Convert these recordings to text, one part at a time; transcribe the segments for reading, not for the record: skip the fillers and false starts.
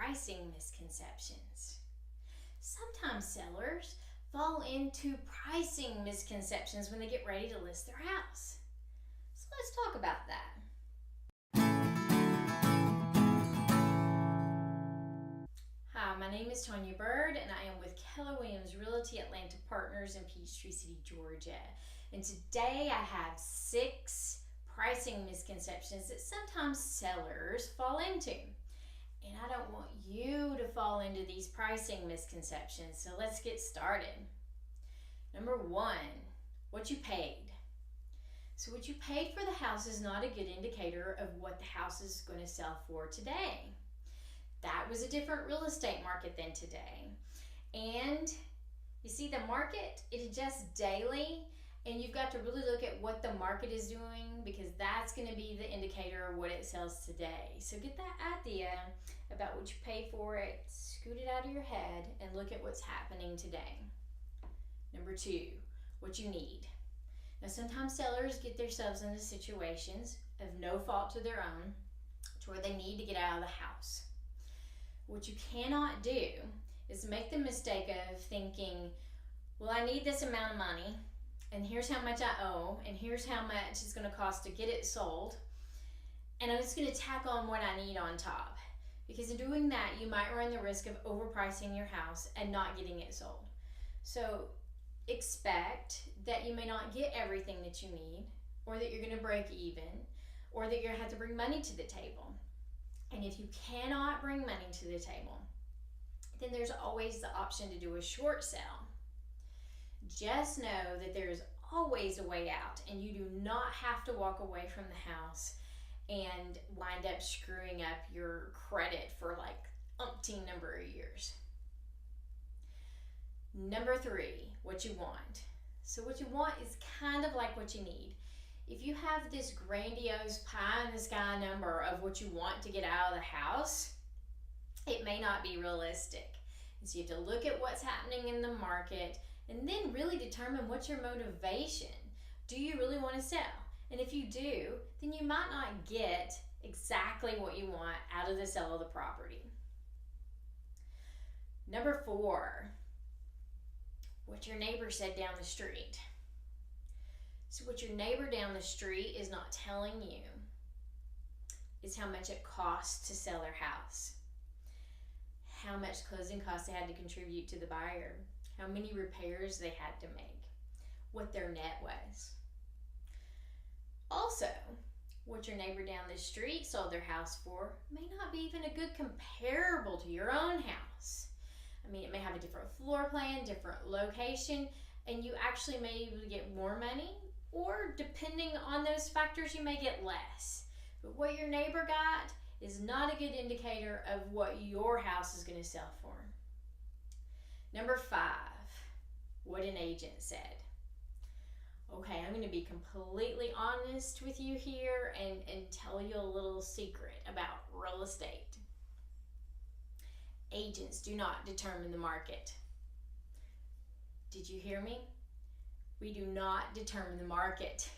pricing misconceptions. Sometimes sellers fall into pricing misconceptions when they get ready to list their house. So let's talk about that. Hi, my name is Tonya Byrd and I am with Keller Realty Atlanta Partners in Peachtree City, Georgia. And today I have 6 pricing misconceptions that sometimes sellers fall into. And I don't want you to fall into these pricing misconceptions, so let's get started. Number 1, what you paid. So what you paid for the house is not a good indicator of what the house is going to sell for today. That was a different real estate market than today. And you see, the market, it adjusts daily, and you've got to really look at what the market is doing, because that's going to be the indicator of what it sells today. So get that idea about what you pay for it, scoot it out of your head, and look at what's happening today. Number 2, what you need. Now, sometimes sellers get themselves into situations of no fault to their own to where they need to get out of the house. What you cannot do is make the mistake of thinking, well, I need this amount of money, and here's how much I owe, and here's how much it's going to cost to get it sold, and I'm just going to tack on what I need on top. Because in doing that, you might run the risk of overpricing your house and not getting it sold. So expect that you may not get everything that you need, or that you're going to break even, or that you're going to have to bring money to the table. And if you cannot bring money to the table, then there's always the option to do a short sale. Just know that there's always a way out, and you do not have to walk away from the house and wind up screwing up your credit for like umpteen number of years. Number 3, what you want. So what you want is kind of like what you need. If you have this grandiose pie in the sky number of what you want to get out of the house, it may not be realistic. And so you have to look at what's happening in the market and then really determine what's your motivation. Do you really want to sell? And if you do, then you might not get exactly what you want out of the sale of the property. Number 4, what your neighbor said down the street. So what your neighbor down the street is not telling you is how much it costs to sell their house, how much closing costs they had to contribute to the buyer, how many repairs they had to make, what their net was. Also, what your neighbor down the street sold their house for may not be even a good comparable to your own house. I mean, it may have a different floor plan, different location, and you actually may be able to get more money, or depending on those factors, you may get less. But what your neighbor got is not a good indicator of what your house is going to sell for. Number 5, what an agent said. Okay, I'm going to be completely honest with you here and tell you a little secret about real estate. Agents do not determine the market. Did you hear me? We do not determine the market.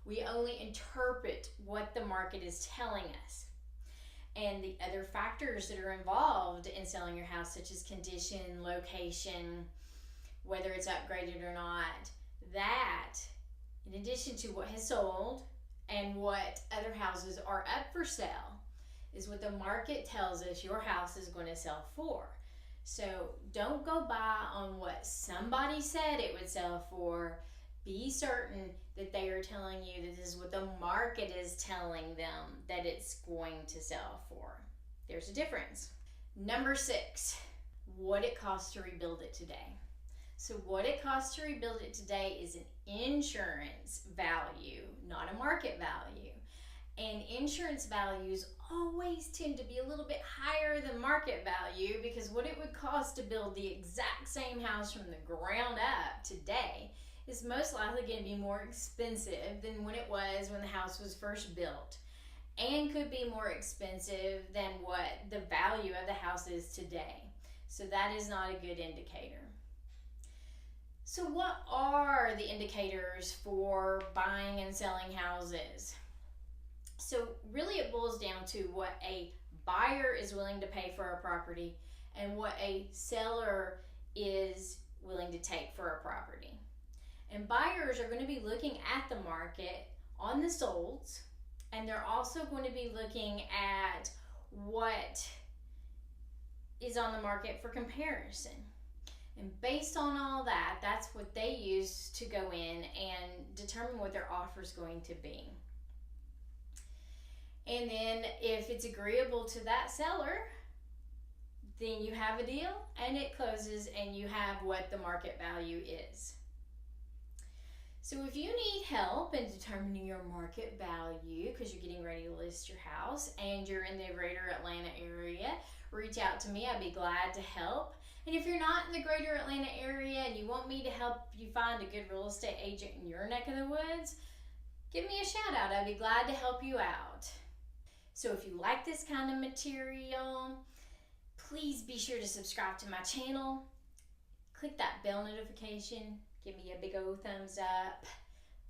We only interpret what the market is telling us. And the other factors that are involved in selling your house, such as condition, location, whether it's upgraded or not, that, in addition to what has sold and what other houses are up for sale, is what the market tells us your house is going to sell for. So don't go by on what somebody said it would sell for. Be certain that they are telling you that this is what the market is telling them that it's going to sell for. There's a difference. Number 6, what it costs to rebuild it today. So what it costs to rebuild it today is an insurance value, not a market value. And insurance values always tend to be a little bit higher than market value, because what it would cost to build the exact same house from the ground up today is most likely going to be more expensive than when it was when the house was first built, and could be more expensive than what the value of the house is today. So that is not a good indicator. So what are the indicators for buying and selling houses? So really it boils down to what a buyer is willing to pay for a property and what a seller is willing to take for a property. And buyers are going to be looking at the market on the solds, and they're also going to be looking at what is on the market for comparison. And based on all that, that's what they use to go in and determine what their offer is going to be. And then if it's agreeable to that seller, then you have a deal and it closes and you have what the market value is. So if you need help in determining your market value because you're getting ready to list your house and you're in the greater Atlanta area, reach out to me. I'd be glad to help. And if you're not in the greater Atlanta area and you want me to help you find a good real estate agent in your neck of the woods, give me a shout out. I'd be glad to help you out. So if you like this kind of material, please be sure to subscribe to my channel. Click that bell notification. Give me a big old thumbs up.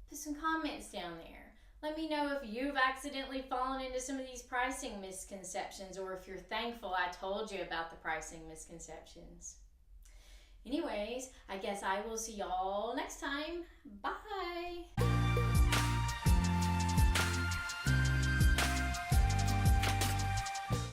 Put some comments down there. Let me know if you've accidentally fallen into some of these pricing misconceptions or if you're thankful I told you about the pricing misconceptions. Anyways, I guess I will see y'all next time.